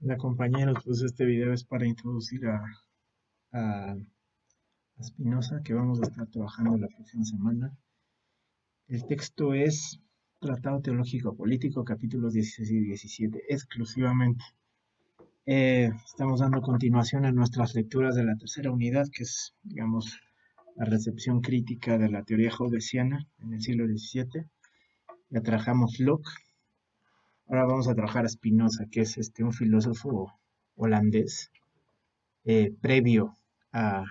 La compañera, pues este video es para introducir a Spinoza, que vamos a estar trabajando la próxima semana. El texto es Tratado Teológico Político, capítulos 16 y 17, exclusivamente. Estamos dando continuación a nuestras lecturas de la tercera unidad, que es, digamos, la recepción crítica de la teoría hobbesiana en el siglo XVII. Ya trabajamos Locke. Ahora vamos a trabajar a Spinoza, que es un filósofo holandés previo a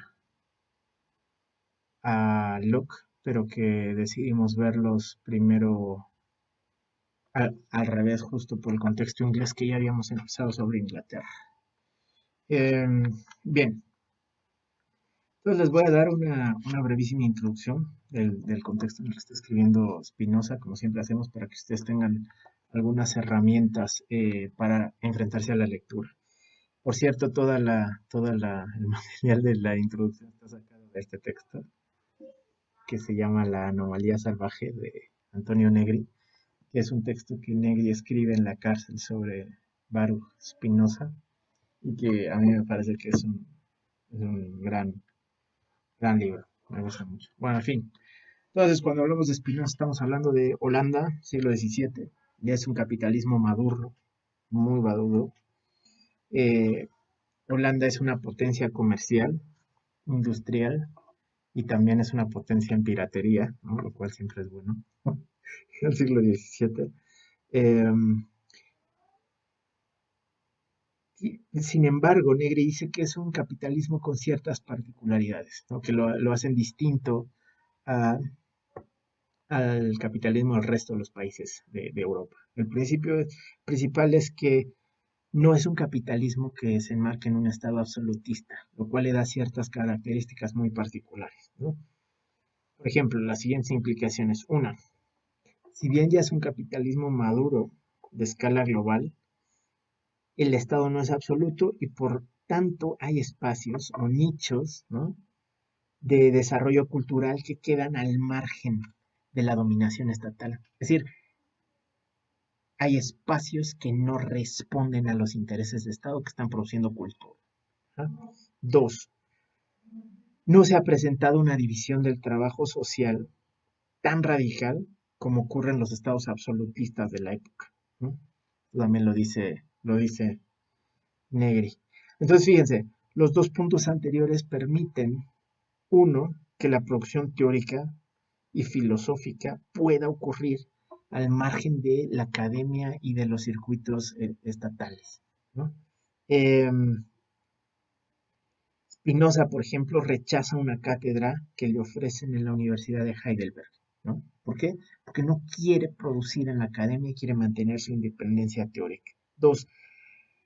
Locke, pero que decidimos verlos primero al revés, justo por el contexto inglés que ya habíamos empezado sobre Inglaterra. Eh, Bien, entonces les voy a dar una brevísima introducción del contexto en el que está escribiendo Spinoza, como siempre hacemos, para que ustedes tengan algunas herramientas para enfrentarse a la lectura. Por cierto, el material de la introducción está sacado de este texto, que se llama La anomalía salvaje de Antonio Negri, que es un texto que Negri escribe en la cárcel sobre Baruch Spinoza y que a mí me parece que es un gran libro, me gusta mucho. Bueno, en fin, entonces cuando hablamos de Spinoza estamos hablando de Holanda, siglo XVII, ya es un capitalismo maduro, muy maduro. Eh, Holanda es una potencia comercial, industrial, y también es una potencia en piratería, ¿no? Lo cual siempre es bueno. El siglo XVII. Eh, Sin embargo, Negri dice que es un capitalismo con ciertas particularidades, ¿no? Que lo hacen distinto a- al capitalismo del resto de los países de Europa. El principio principal es que no es un capitalismo que se enmarque en un estado absolutista, lo cual le da ciertas características muy particulares, ¿no? Por ejemplo, las siguientes implicaciones. Una, si bien ya es un capitalismo maduro de escala global, el Estado no es absoluto y por tanto hay espacios o nichos, ¿no?, de desarrollo cultural que quedan al margen de la dominación estatal. Es decir, hay espacios que no responden a los intereses de Estado que están produciendo cultura. ¿Ah? Dos, no se ha presentado una división del trabajo social tan radical como ocurre en los estados absolutistas de la época, ¿no? También lo dice Negri. Entonces, fíjense, los dos puntos anteriores permiten, uno, que la producción teórica y filosófica pueda ocurrir al margen de la academia y de los circuitos estatales, ¿no? Eh, Spinoza, por ejemplo, rechaza una cátedra que le ofrecen en la Universidad de Heidelberg, ¿no? ¿Por qué? Porque no quiere producir en la academia y quiere mantener su independencia teórica. Dos,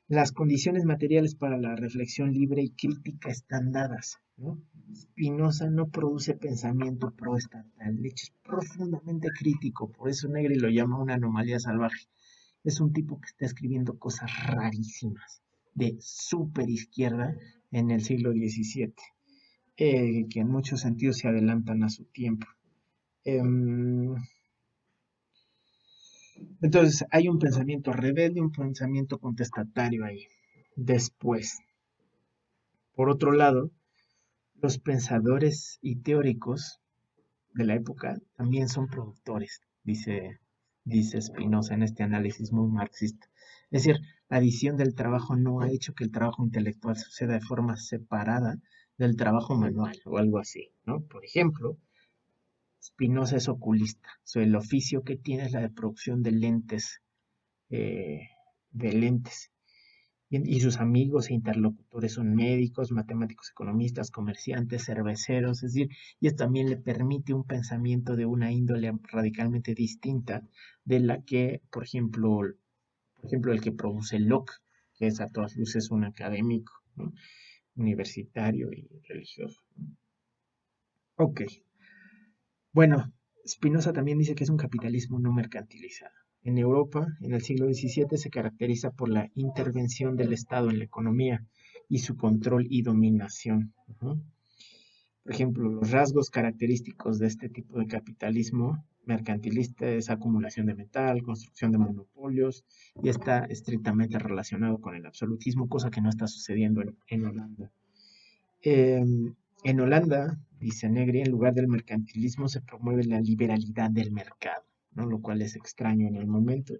las condiciones materiales para la reflexión libre y crítica están dadas, ¿no? Spinoza no produce pensamiento proestatal, de hecho es profundamente crítico, por eso Negri lo llama una anomalía salvaje. Es un tipo que está escribiendo cosas rarísimas, de súper izquierda en el siglo XVII, que en muchos sentidos se adelantan a su tiempo. Entonces, hay un pensamiento rebelde, un pensamiento contestatario ahí. Después, por otro lado, los pensadores y teóricos de la época también son productores, dice Spinoza en este análisis muy marxista. Es decir, la visión del trabajo no ha hecho que el trabajo intelectual suceda de forma separada del trabajo manual o algo así, ¿no? Por ejemplo, Spinoza es oculista, el oficio que tiene es la de producción eh, de lentes, y sus amigos e interlocutores son médicos, matemáticos, economistas, comerciantes, cerveceros, es decir, y esto también le permite un pensamiento de una índole radicalmente distinta de la que, por ejemplo, el que produce Locke, que es a todas luces un académico, ¿no?, universitario y religioso. Ok, bueno, Spinoza también dice que es un capitalismo no mercantilizado. En Europa, en el siglo XVII, se caracteriza por la intervención del Estado en la economía y su control y dominación. Ujú. Por ejemplo, los rasgos característicos de este tipo de capitalismo mercantilista es acumulación de metal, construcción de monopolios, y está estrictamente relacionado con el absolutismo, cosa que no está sucediendo en Holanda. En Holanda, dice Negri, en lugar del mercantilismo se promueve la liberalidad del mercado, ¿no? Lo cual es extraño en el momento.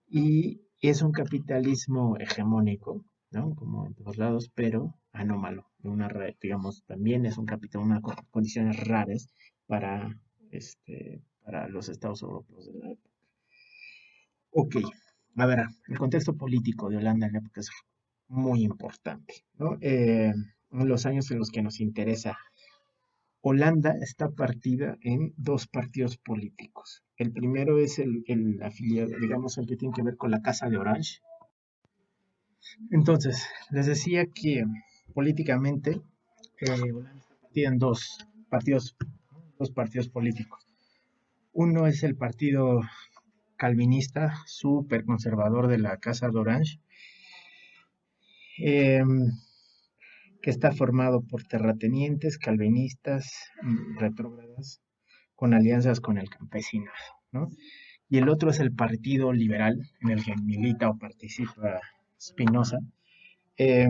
Y es un capitalismo hegemónico, ¿no? Como en todos lados, pero anómalo. Digamos, también es un capital, unas condiciones raras para, para los estados europeos de la época. Ok, a ver, el contexto político de Holanda en la época es muy importante, ¿no? En los años en los que nos interesa, Holanda está partida en dos partidos políticos. El primero es el afiliado, digamos, el que tiene que ver con la Casa de Orange. Entonces, les decía que políticamente Holanda está partida en dos partidos políticos. Uno es el partido calvinista, súper conservador de la Casa de Orange, eh, que está formado por terratenientes, calvinistas, retrógradas, con alianzas con el campesinado, ¿no? Y el otro es el Partido Liberal, en el que milita o participa Spinoza, eh,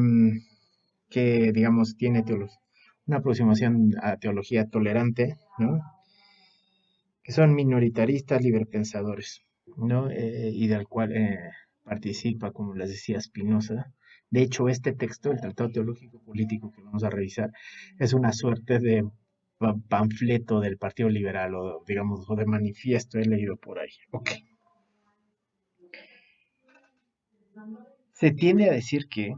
que, digamos, tiene una aproximación a teología tolerante, ¿no? Que son minoritaristas, librepensadores, ¿no? Y del cual participa, como les decía, Spinoza. De hecho, este texto, el Tratado Teológico Político que vamos a revisar, es una suerte de panfleto del Partido Liberal o, digamos, o de manifiesto, he leído por ahí. Ok. Se tiende a decir que,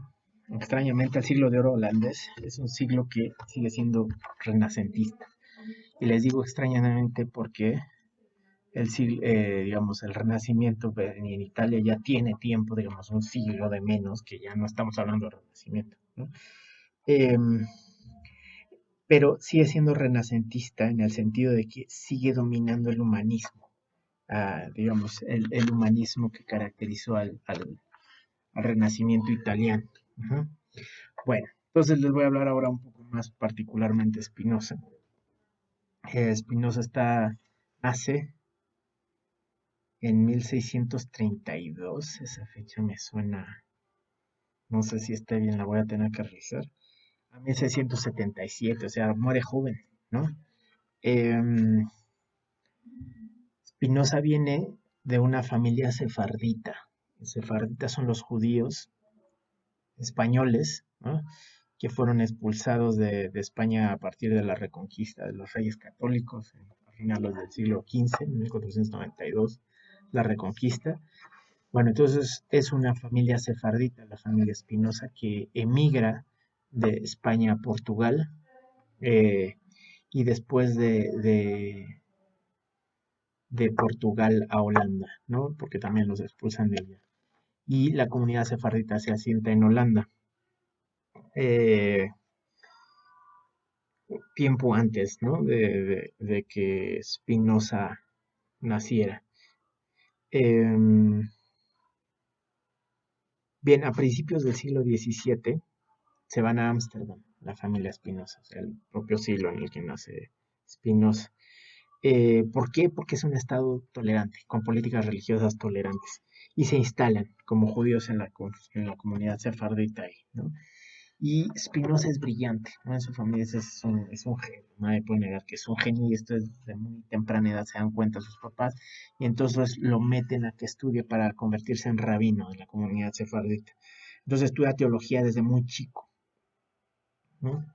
extrañamente, el siglo de oro holandés es un siglo que sigue siendo renacentista. Y les digo extrañamente porque digamos, el Renacimiento en Italia ya tiene tiempo, digamos, un siglo de menos, que ya no estamos hablando de Renacimiento, ¿no? Em, pero sigue siendo renacentista en el sentido de que sigue dominando el humanismo, digamos, el humanismo que caracterizó al Renacimiento italiano. Ujú. Bueno, entonces les voy a hablar ahora un poco más particularmente de Spinoza. Spinoza nace en 1632, esa fecha me suena, no sé si está bien, la voy a tener que revisar, a 1677, o sea, muere joven, ¿no? Em, Spinoza viene de una familia sefardita. Los sefarditas son los judíos españoles, ¿no? Que fueron expulsados de España a partir de la Reconquista de los Reyes Católicos a finales del siglo XV, en 1492, la Reconquista. Bueno, entonces es una familia sefardita, la familia Espinosa, que emigra de España a Portugal eh, y después de Portugal a Holanda, ¿no? Porque también los expulsan de ella. Y la comunidad sefardita se asienta en Holanda. Eh, Tiempo antes, ¿no? De que Spinoza naciera. Em, Bien, a principios del siglo XVII se van a Ámsterdam, la familia Spinoza, o sea, el propio siglo en el que nace Spinoza. ¿Por qué? Porque es un estado tolerante, con políticas religiosas tolerantes, y se instalan como judíos en la comunidad sefardita ahí, ¿no? Y Spinoza es brillante, ¿no? En su familia es un genio, nadie puede negar que es un genio, y esto es de muy temprana edad, se dan cuenta sus papás, y entonces lo meten a que estudie para convertirse en rabino de la comunidad sefardita. Entonces estudia teología desde muy chico, ¿no?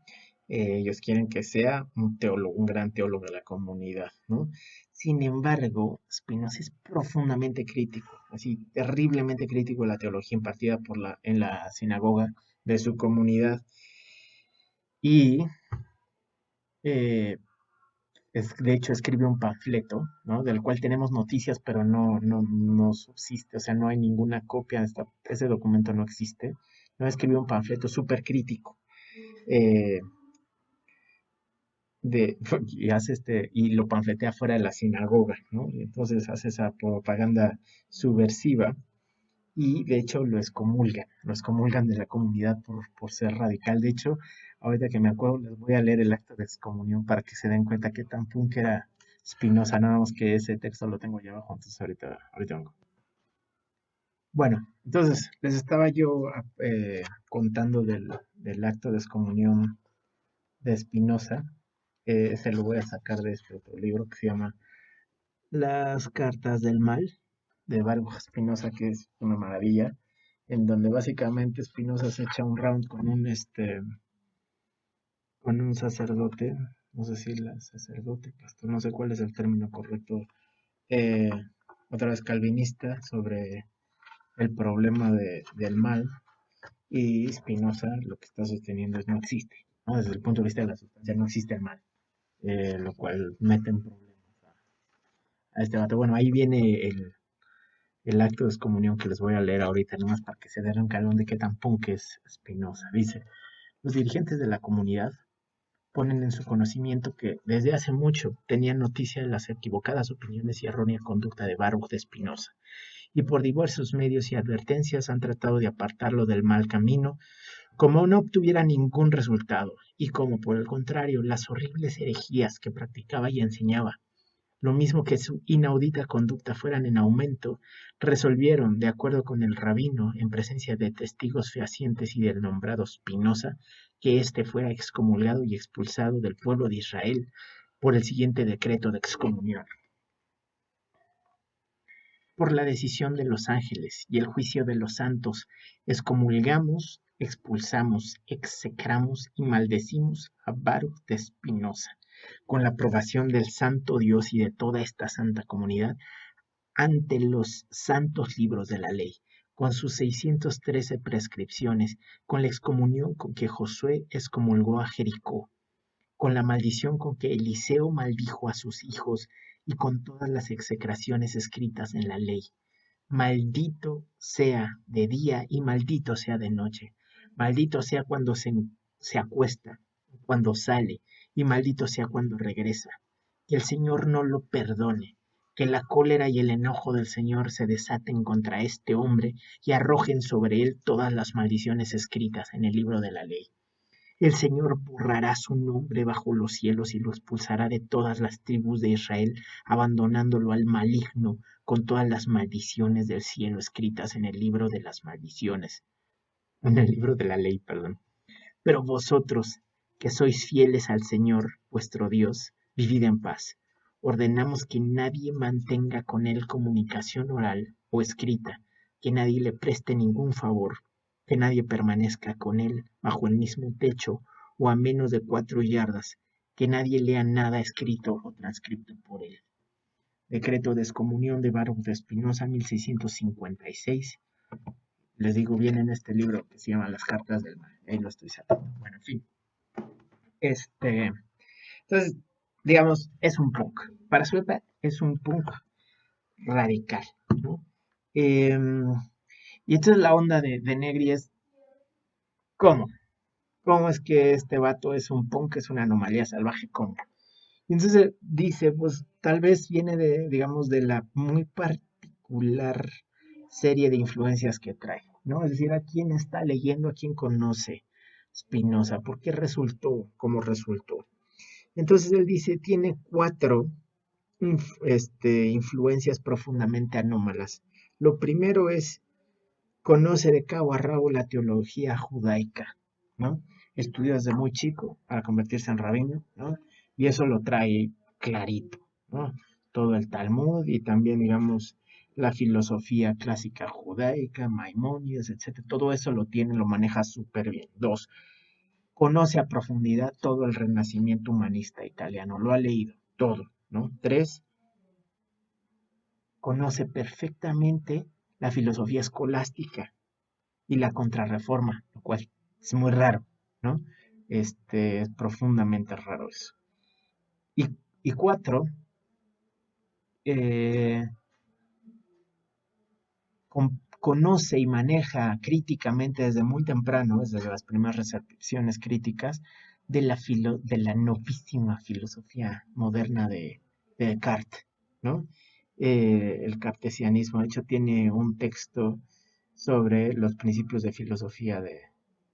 Ellos quieren que sea un teólogo, un gran teólogo de la comunidad, ¿no? Sin embargo, Spinoza es profundamente crítico, así terriblemente crítico de la teología impartida en la sinagoga de su comunidad. Y eh, de hecho escribió un panfleto, ¿no? Del cual tenemos noticias, pero no subsiste, o sea, no hay ninguna copia, ese documento no existe. No escribió un panfleto súper crítico. eh, y lo panfletea fuera de la sinagoga, ¿no? Y entonces hace esa propaganda subversiva y de hecho lo excomulgan de la comunidad por ser radical. De hecho, ahorita que me acuerdo, les voy a leer el acto de excomunión para que se den cuenta qué tan punk era Spinoza, nada más que ese texto lo tengo ya abajo, entonces ahorita vengo. Bueno, entonces les estaba yo contando del acto de excomunión de Spinoza. Se lo voy a sacar de este otro libro que se llama Las Cartas del Mal, de Baruch Spinoza, que es una maravilla, en donde básicamente Spinoza se echa un round con un sacerdote, no sé si la sacerdote, pastor, no sé cuál es el término correcto, eh, otra vez calvinista, sobre el problema del mal, y Spinoza lo que está sosteniendo es no existe, ¿no? Desde el punto de vista de la sustancia no existe el mal, lo cual mete en problemas a este debate. Bueno, ahí viene el acto de excomunión que les voy a leer ahorita, nomás para que se den un calón de qué tan punk es Spinoza. Dice, los dirigentes de la comunidad ponen en su conocimiento que desde hace mucho tenían noticia de las equivocadas opiniones y errónea conducta de Baruch de Spinoza, y por diversos medios y advertencias han tratado de apartarlo del mal camino, como no obtuviera ningún resultado, y como por el contrario las horribles herejías que practicaba y enseñaba, lo mismo que su inaudita conducta fueran en aumento, resolvieron, de acuerdo con el rabino, en presencia de testigos fehacientes y del nombrado Spinoza, que éste fuera excomulgado y expulsado del pueblo de Israel por el siguiente decreto de excomunión. Por la decisión de los ángeles y el juicio de los santos, excomulgamos, expulsamos, execramos y maldecimos a Baruch de Spinoza, con la aprobación del santo Dios y de toda esta santa comunidad, ante los santos libros de la ley, con sus 613 prescripciones, con la excomunión con que Josué excomulgó a Jericó, con la maldición con que Eliseo maldijo a sus hijos y con todas las execraciones escritas en la ley. Maldito sea de día y maldito sea de noche. Maldito sea cuando se acuesta, cuando sale, y maldito sea cuando regresa. Que el Señor no lo perdone. Que la cólera y el enojo del Señor se desaten contra este hombre y arrojen sobre él todas las maldiciones escritas en el libro de la ley. El Señor borrará su nombre bajo los cielos y lo expulsará de todas las tribus de Israel, abandonándolo al maligno con todas las maldiciones del cielo escritas en el libro de las maldiciones, en el libro de la ley, perdón. Pero vosotros, que sois fieles al Señor vuestro Dios, vivid en paz. Ordenamos que nadie mantenga con él comunicación oral o escrita, que nadie le preste ningún favor, que nadie permanezca con él bajo el mismo techo o a menos de 4 yardas, que nadie lea nada escrito o transcrito por él. Decreto de excomunión de Baruch de Spinoza, 1656. Les digo bien en este libro que se llama Las Cartas del Mal. Ahí lo estoy sacando. Bueno, en fin. Entonces, digamos, es un punk. Para su época es un punk radical, ¿no? Eh, y entonces la onda de Negri es, ¿cómo? ¿Cómo es que este vato es un punk, es una anomalía salvaje? ¿Cómo? Y entonces dice, pues tal vez viene de, digamos, de la muy particular serie de influencias que trae, ¿no? Es decir, a quién está leyendo, a quién conoce Spinoza, por qué resultó como resultó. Entonces él dice, tiene 4 influencias profundamente anómalas. Lo primero es, conoce de cabo a rabo la teología judaica, ¿no? Estudió desde muy chico para convertirse en rabino, ¿no? Y eso lo trae clarito, ¿no? Todo el Talmud y también, digamos, la filosofía clásica judaica, Maimónides, etcétera. Todo eso lo tiene, lo maneja súper bien. 2, conoce a profundidad todo el renacimiento humanista italiano, lo ha leído todo, ¿no? 3, conoce perfectamente la filosofía escolástica y la contrarreforma, lo cual es muy raro, ¿no? Es profundamente raro eso. Y 4, eh, conoce y maneja críticamente desde muy temprano, desde las primeras recepciones críticas, de la novísima filosofía moderna de Descartes, ¿no? El cartesianismo, de hecho, tiene un texto sobre los principios de filosofía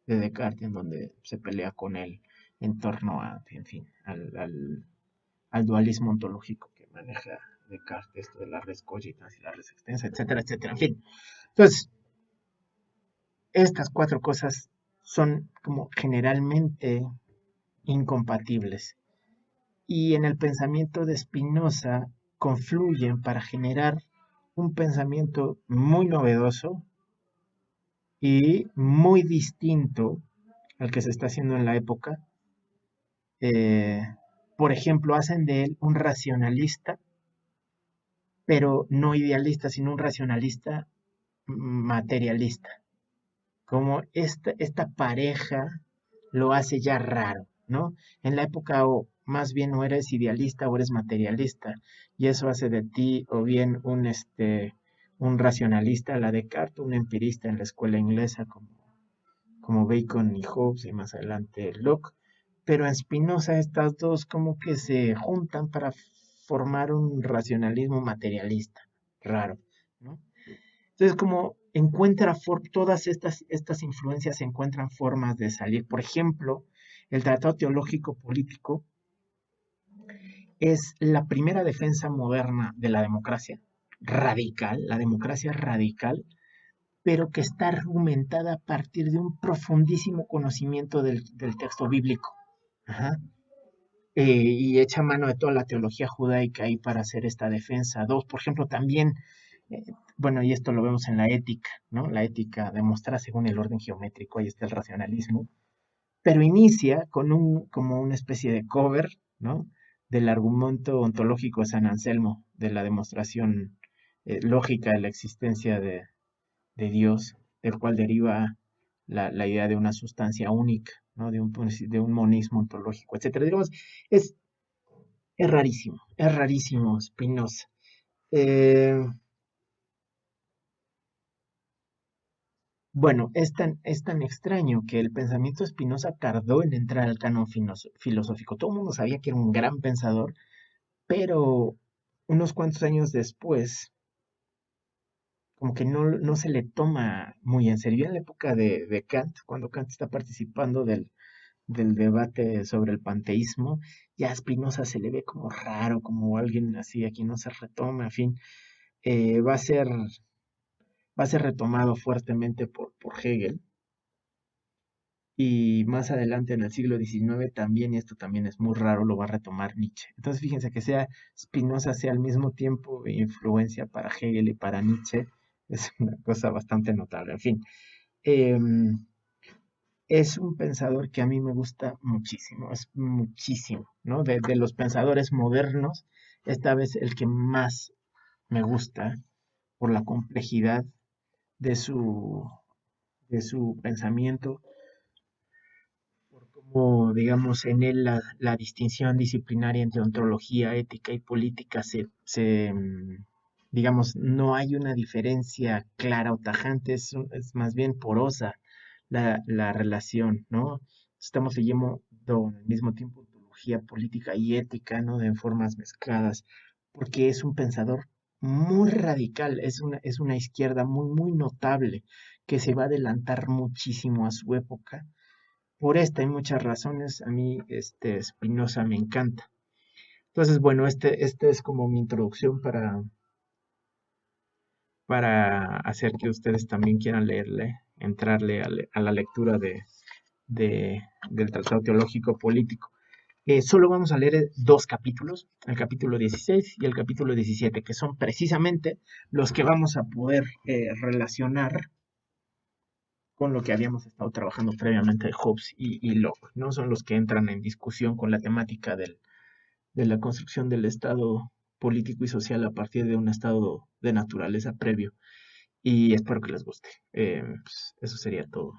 de Descartes, en donde se pelea con él en torno a, en fin, al dualismo ontológico que maneja Descartes, esto de la res cogitans y la res extensa, etcétera, etcétera, en fin. Entonces, estas cuatro cosas son como generalmente incompatibles y en el pensamiento de Spinoza confluyen para generar un pensamiento muy novedoso y muy distinto al que se está haciendo en la época. Eh, por ejemplo, hacen de él un racionalista, pero no idealista, sino un racionalista materialista. Como esta pareja lo hace ya raro, ¿no? En la época o más bien o eres idealista o eres materialista, y eso hace de ti o bien un racionalista a la Descartes, un empirista en la escuela inglesa como Bacon y Hobbes y más adelante Locke, pero en Spinoza estas dos como que se juntan para formar un racionalismo materialista, raro, ¿no? Entonces, como todas estas influencias encuentran formas de salir. Por ejemplo, el Tratado Teológico Político es la primera defensa moderna de la democracia radical, la democracia radical, pero que está argumentada a partir de un profundísimo conocimiento del texto bíblico. Ajá. Y echa mano de toda la teología judaica ahí para hacer esta defensa. Dos, por ejemplo, también, eh, bueno, y esto lo vemos en la ética, ¿no? La ética demuestra según el orden geométrico, ahí está el racionalismo, pero inicia como una especie de cover, ¿no? Del argumento ontológico de San Anselmo, de la demostración lógica de la existencia de Dios, del cual deriva la idea de una sustancia única, ¿no? De un monismo ontológico, etcétera. Digamos, es, es rarísimo Spinoza. Eh, bueno, es tan extraño que el pensamiento de Spinoza tardó en entrar al canon filosófico. Todo el mundo sabía que era un gran pensador, pero unos cuantos años después, como que no se le toma muy en serio. En la época de Kant, cuando Kant está participando del debate sobre el panteísmo, ya a Spinoza se le ve como raro, como alguien así a quien no se retoma, en fin, eh, va a ser, va a ser retomado fuertemente por Hegel, y más adelante en el siglo XIX también, y esto también es muy raro, lo va a retomar Nietzsche. Entonces fíjense que sea Spinoza sea al mismo tiempo influencia para Hegel y para Nietzsche, es una cosa bastante notable. En fin, em, es un pensador que a mí me gusta muchísimo, es muchísimo, ¿no? De los pensadores modernos, esta vez el que más me gusta por la complejidad de su pensamiento, por cómo, digamos, en él la distinción disciplinaria entre ontología, ética y política digamos, no hay una diferencia clara o tajante, es más bien porosa la relación, ¿no? Estamos leyendo al mismo tiempo ontología, política y ética, ¿no? De formas mezcladas, porque es un pensador muy radical, es una izquierda muy, muy notable, que se va a adelantar muchísimo a su época. Por esta y muchas razones, a mí Spinoza me encanta. Entonces, bueno, este es como mi introducción para hacer que ustedes también quieran leerle, entrarle a la lectura del Tratado Teológico Político. Solo vamos a leer dos capítulos, el capítulo 16 y el capítulo 17, que son precisamente los que vamos a poder relacionar con lo que habíamos estado trabajando previamente de Hobbes y Locke, ¿no? Son los que entran en discusión con la temática de la construcción del Estado político y social a partir de un estado de naturaleza previo. Y espero que les guste. Pues, eso sería todo.